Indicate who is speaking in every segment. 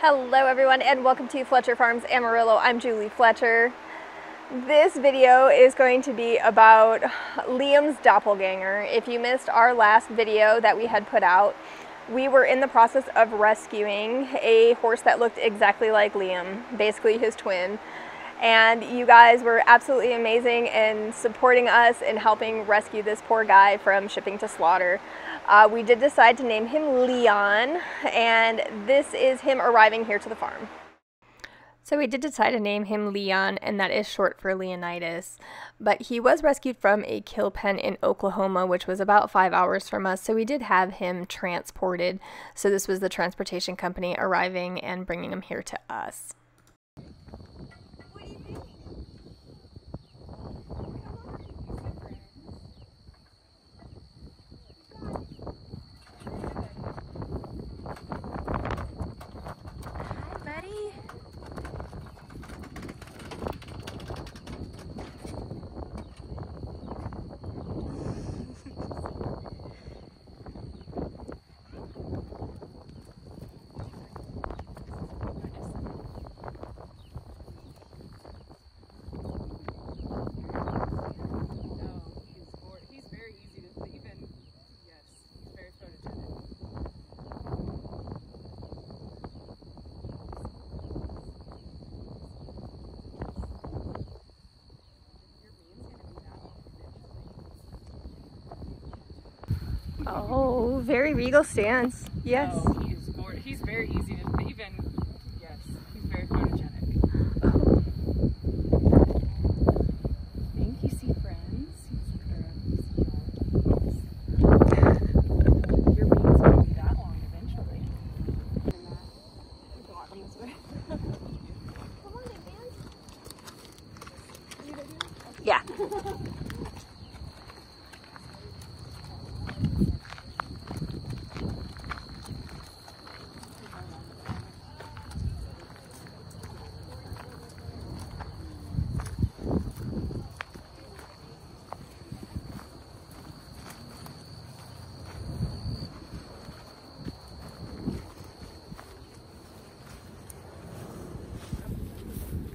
Speaker 1: Hello everyone and welcome to Fletcher Farms Amarillo. I'm Julie Fletcher. This video is going to be about Liam's doppelganger. If you missed our last video that we had put out, we were in the process of rescuing a horse that looked exactly like Liam, basically his twin. And you guys were absolutely amazing in supporting us and helping rescue this poor guy from shipping to slaughter. We did decide to name him Leon, and this is him arriving here to the farm. So we did decide to name him Leon, and that is short for Leonidas. But he was rescued from a kill pen in Oklahoma, which was about 5 hours from us, so we did have him transported. So this was the transportation company arriving and bringing him here to us. Oh, very regal stance. Yes.
Speaker 2: No, he's very easy to even. Yes, he's very photogenic.
Speaker 1: Oh.
Speaker 2: I think you see friends. Your beans gonna be that long eventually.
Speaker 1: Come on, man. Yeah.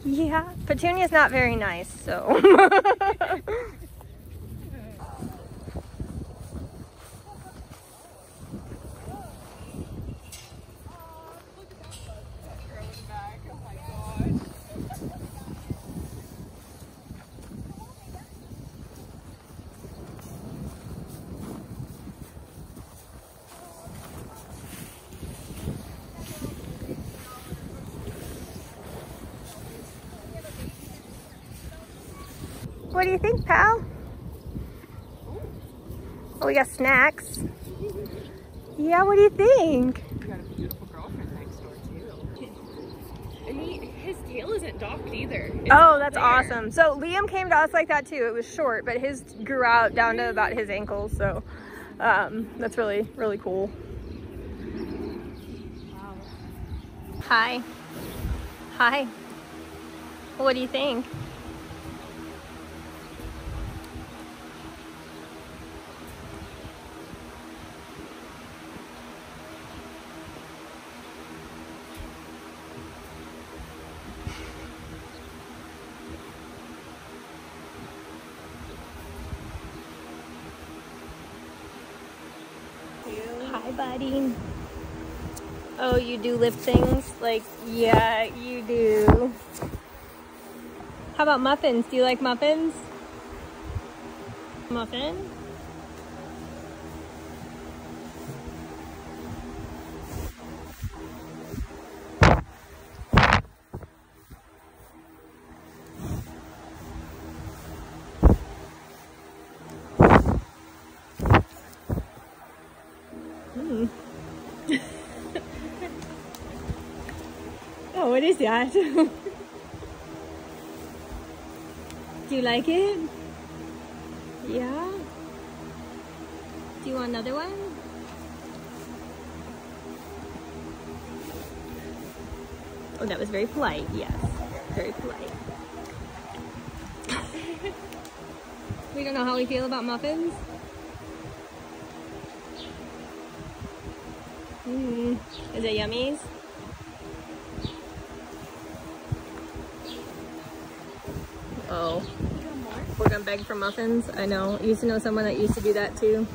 Speaker 1: Yeah, Petunia's not very nice, so. What do you think, pal? Oh, we got snacks. Yeah, what do you think?
Speaker 2: You got a beautiful girlfriend next door too. And his tail isn't docked either.
Speaker 1: Oh, that's awesome. So Liam came to us like that too. It was short, but his grew out down to about his ankles. So that's really, really cool.
Speaker 2: Wow.
Speaker 1: Hi. Hi. What do you think? Hi, buddy. Oh, you do lift things? Like, yeah, you do. How about muffins? Do you like muffins? Muffin? Oh, what is that? Do you like it? Yeah? Do you want another one? Oh, that was very polite. Yes, very polite. We don't know how we feel about muffins. Is it yummies? gonna beg for muffins? I know. I used to know someone that used to do that too.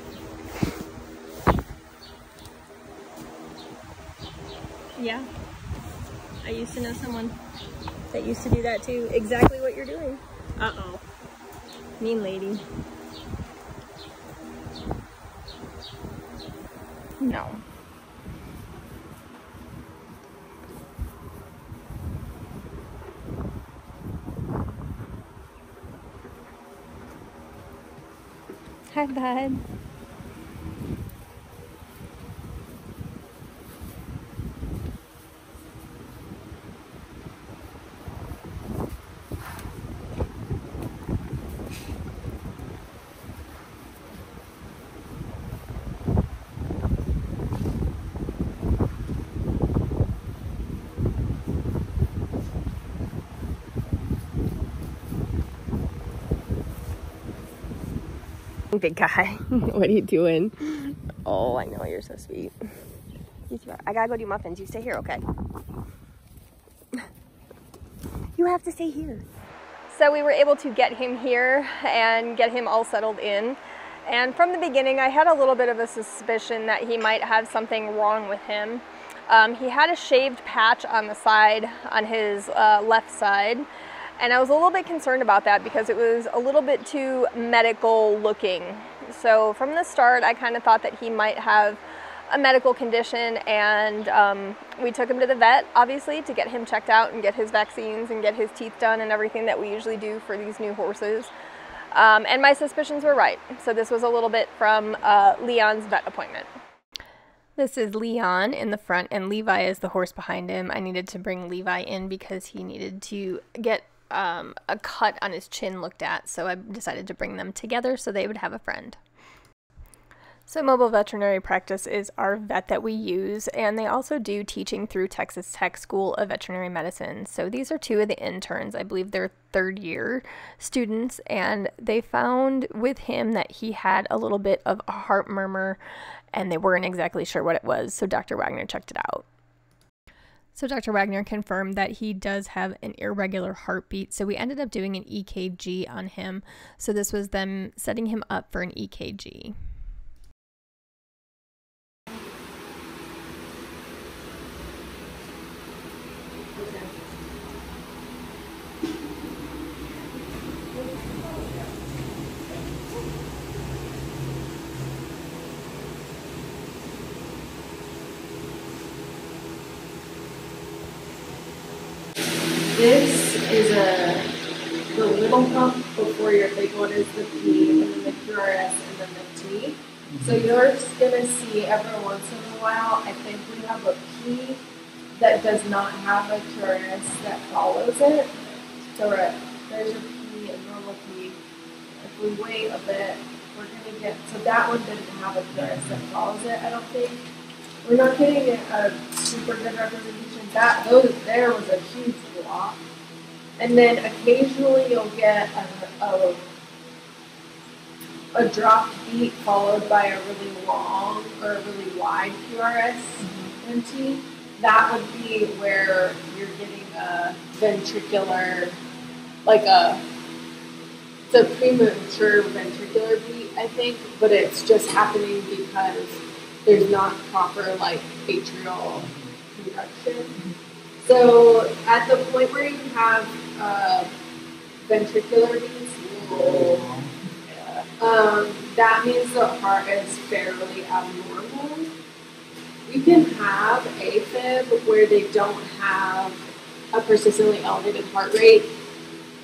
Speaker 1: Yeah. I used to know someone that used to do that too. Exactly what you're doing. Uh-oh. Mean lady. No. Hi, bud. Big guy. What are you doing? Oh, I know, you're so sweet. I gotta go do muffins. You stay here, okay? You have to stay here. So we were able to get him here and get him all settled in. And from the beginning, I had a little bit of a suspicion that he might have something wrong with him. He had a shaved patch on the side, on his left side. And I was a little bit concerned about that because it was a little bit too medical looking. So from the start, I kind of thought that he might have a medical condition, and we took him to the vet, obviously, to get him checked out and get his vaccines and get his teeth done and everything that we usually do for these new horses. And my suspicions were right. So this was a little bit from Leon's vet appointment. This is Leon in the front, and Levi is the horse behind him. I needed to bring Levi in because he needed to get a cut on his chin looked at, so I decided to bring them together so they would have a friend. So Mobile Veterinary Practice is our vet that we use, and they also do teaching through Texas Tech School of Veterinary Medicine. So these are two of the interns. I believe they're third-year students, and they found with him that he had a little bit of a heart murmur, and they weren't exactly sure what it was, so Dr. Wagner checked it out. So Dr. Wagner confirmed that he does have an irregular heartbeat, so we ended up doing an EKG on him. So this was them setting him up for an EKG.
Speaker 3: This is the little pump before your big one is the P, and then the QRS, and then the T. So you're going to see every once in a while, I think we have a P that does not have a QRS that follows it. So there's a P, a normal P. If we wait a bit, we're going to get, so that one didn't have a QRS that follows it, I don't think. We're not getting a super good representation. There was a huge block. And then occasionally you'll get a dropped beat followed by a really long or a really wide QRS and T. That would be where you're getting a ventricular, it's a premature ventricular beat, I think, but it's just happening because there's not proper atrial conduction. So at the point where you have ventricular beats, that means the heart is fairly abnormal. You can have AFib where they don't have a persistently elevated heart rate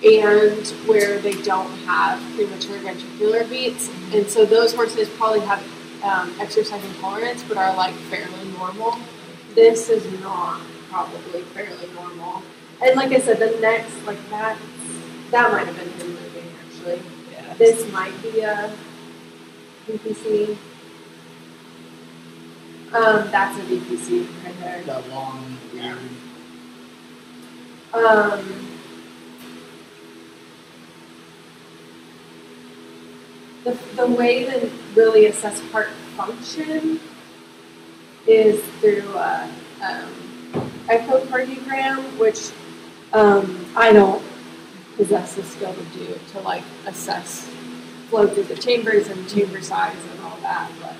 Speaker 3: and where they don't have premature ventricular beats. And so those horses probably have exercise intolerance but are fairly normal. This is not probably fairly normal. And like I said, the next, that might have been him moving actually. Yeah. This might be a VPC. That's a VPC right there.
Speaker 4: That long, weird.
Speaker 3: The way to really assess heart function is through echocardiogram, which I don't possess the skill to do, to like assess flow through the chambers and chamber size and all that. But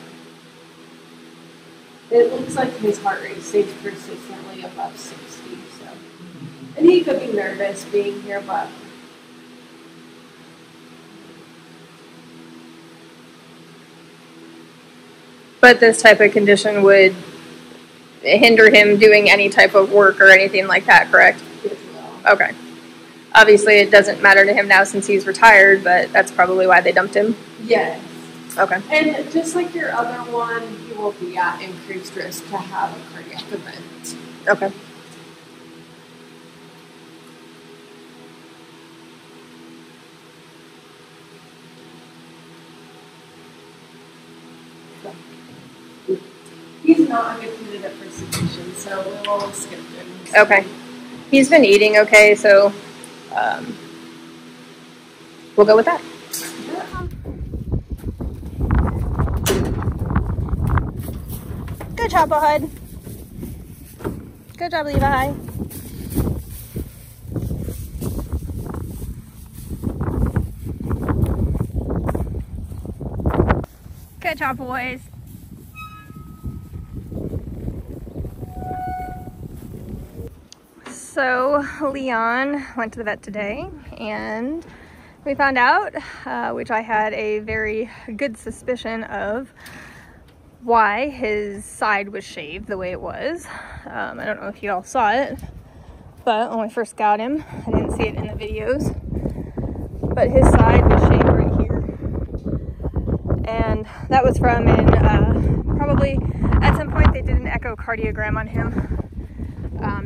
Speaker 3: it looks like his heart rate stays persistently above 60. So, and he could be nervous being here,
Speaker 1: but this type of condition would hinder him doing any type of work or anything like that, correct?
Speaker 3: as well.
Speaker 1: Okay. Obviously, it doesn't matter to him now since he's retired, but that's probably why they dumped him.
Speaker 3: Yes.
Speaker 1: Okay.
Speaker 3: And just like your other one, he will be at increased risk to have a cardiac event.
Speaker 1: Okay.
Speaker 3: He's not a good candidate for sedation, so we'll skip him.
Speaker 1: Okay. He's been eating okay, so we'll go with that. Good job, bud. Good job, Levi. Good job, boys. So Leon went to the vet today and we found out, which I had a very good suspicion of, why his side was shaved the way it was. I don't know if you all saw it, but when we first got him, I didn't see it in the videos, but his side was shaved right here. And that was from probably at some point they did an echocardiogram on him.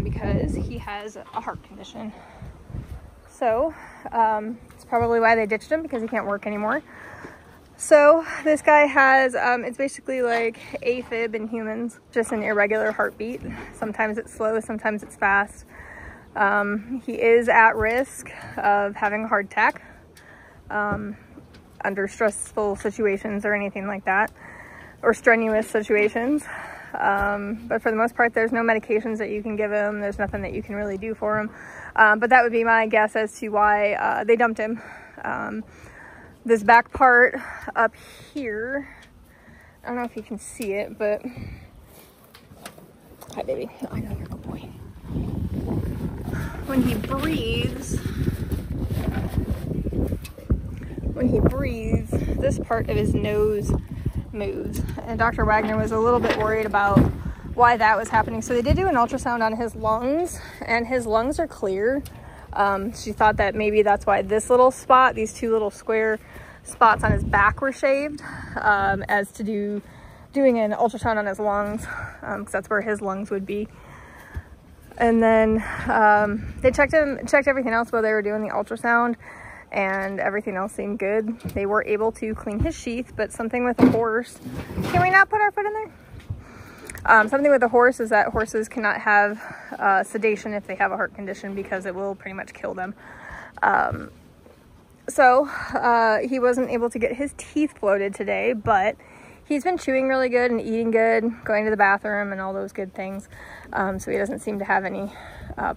Speaker 1: Because he has a heart condition. So, it's probably why they ditched him, because he can't work anymore. So, this guy has, it's basically like AFib in humans, just an irregular heartbeat. Sometimes it's slow, sometimes it's fast. He is at risk of having a heart attack under stressful situations or anything like that, or strenuous situations. But for the most part, there's no medications that you can give him. There's nothing that you can really do for him. But that would be my guess as to why they dumped him. This back part up here, I don't know if you can see it, but hi, baby. I know you're a good boy. When he breathes, this part of his nose moves, and Dr. Wagner was a little bit worried about why that was happening. So they did do an ultrasound on his lungs, and his lungs are clear. She thought that maybe that's why this little spot, these two little square spots on his back, were shaved, as to doing an ultrasound on his lungs, because that's where his lungs would be. And then they checked everything else while they were doing the ultrasound, and everything else seemed good. They were able to clean his sheath, but something with a horse, can we not put our foot in there? Something with a horse is that horses cannot have sedation if they have a heart condition, because it will pretty much kill them. So he wasn't able to get his teeth floated today, but he's been chewing really good and eating good, going to the bathroom and all those good things. So he doesn't seem to have any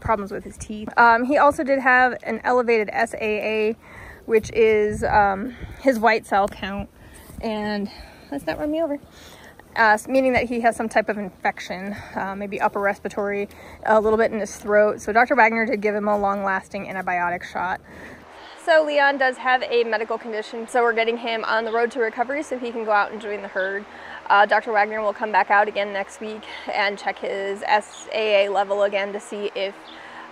Speaker 1: problems with his teeth. He also did have an elevated SAA, which is his white cell count. And let's not run me over. Meaning that he has some type of infection, maybe upper respiratory, a little bit in his throat. So Dr. Wagner did give him a long-lasting antibiotic shot. So Leon does have a medical condition, so we're getting him on the road to recovery so he can go out and join the herd. Dr. Wagner will come back out again next week and check his SAA level again to see if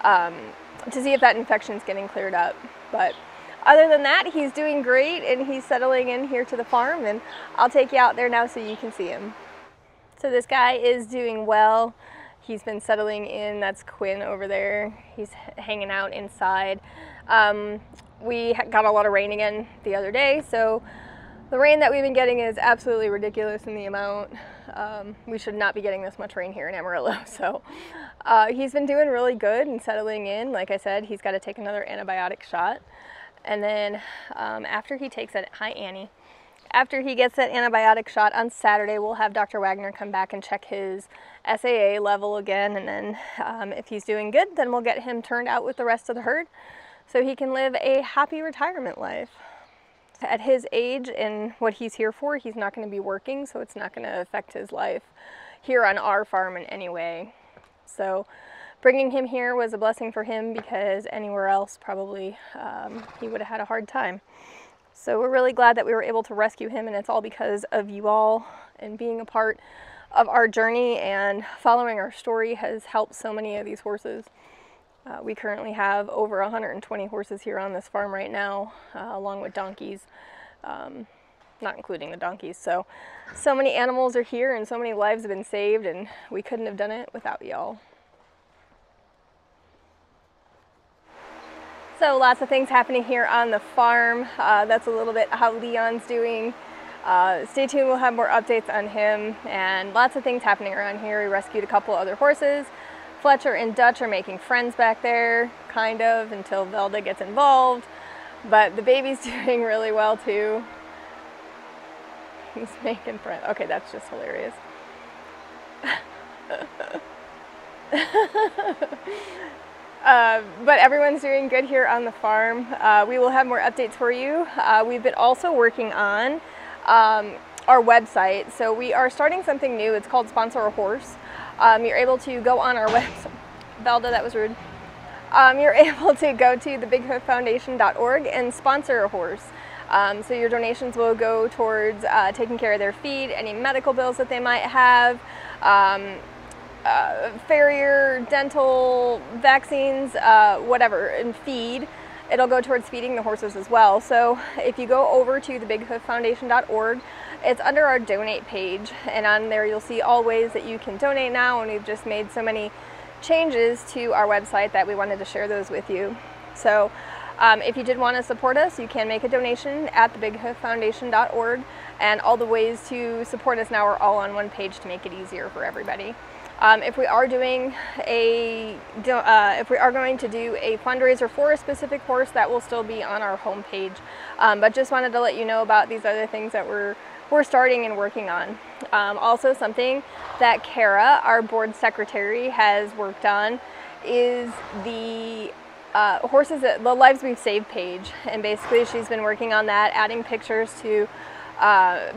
Speaker 1: that infection is getting cleared up. But other than that, he's doing great and he's settling in here to the farm, and I'll take you out there now so you can see him. So this guy is doing well. He's been settling in. That's Quinn over there. He's hanging out inside. We got a lot of rain again the other day, so the rain that we've been getting is absolutely ridiculous in the amount. We should not be getting this much rain here in Amarillo. So he's been doing really good and settling in. Like I said, he's got to take another antibiotic shot. And then after he takes it, hi Annie. After he gets that antibiotic shot on Saturday, we'll have Dr. Wagner come back and check his SAA level again. And then if he's doing good, then we'll get him turned out with the rest of the herd so he can live a happy retirement life. At his age and what he's here for, he's not going to be working, so it's not going to affect his life here on our farm in any way. So bringing him here was a blessing for him, because anywhere else probably he would have had a hard time. So we're really glad that we were able to rescue him, and it's all because of you all, and being a part of our journey and following our story has helped so many of these horses. We currently have over 120 horses here on this farm right now, along with donkeys, not including the donkeys. So many animals are here, and so many lives have been saved, and we couldn't have done it without y'all. So lots of things happening here on the farm. That's a little bit how Leon's doing. Stay tuned, we'll have more updates on him, and lots of things happening around here. We rescued a couple other horses. Fletcher and Dutch are making friends back there, kind of, until Velda gets involved. But the baby's doing really well too. He's making friends. Okay, that's just hilarious. But everyone's doing good here on the farm. We will have more updates for you. We've been also working on our website. So we are starting something new. It's called Sponsor a Horse. You're able to go on our website. Velda, that was rude. You're able to go to thebighooffoundation.org and sponsor a horse. So your donations will go towards taking care of their feed, any medical bills that they might have, farrier, dental, vaccines, whatever, and feed. It'll go towards feeding the horses as well. So if you go over to thebighooffoundation.org, it's under our donate page, and on there you'll see all ways that you can donate now, and we've just made so many changes to our website that we wanted to share those with you. So if you did want to support us, you can make a donation at thebighooffoundation.org, and all the ways to support us now are all on one page to make it easier for everybody. If we are going to do a fundraiser for a specific horse, that will still be on our homepage. But just wanted to let you know about these other things that we're starting and working on. Also, something that Kara, our board secretary, has worked on is the the Lives We've Saved page, and basically she's been working on that, adding pictures to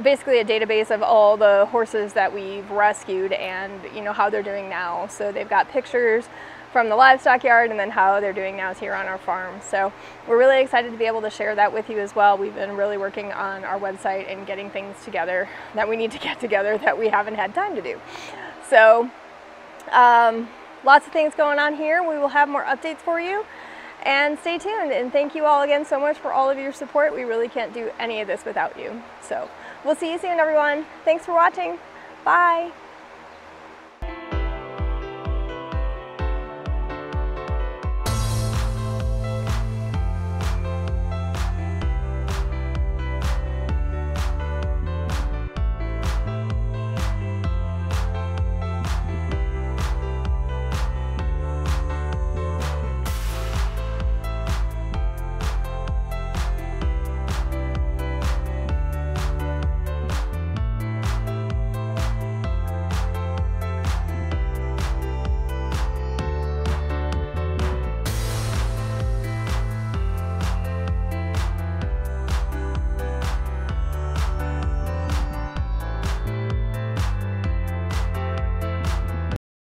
Speaker 1: basically a database of all the horses that we've rescued and how they're doing now. So they've got pictures from the livestock yard and then how they're doing now here on our farm. So we're really excited to be able to share that with you as well. We've been really working on our website and getting things together that we need to get together that we haven't had time to do. So lots of things going on here. We will have more updates for you. And stay tuned, and thank you all again so much for all of your support. We really can't do any of this without you. So we'll see you soon, everyone. Thanks for watching. Bye.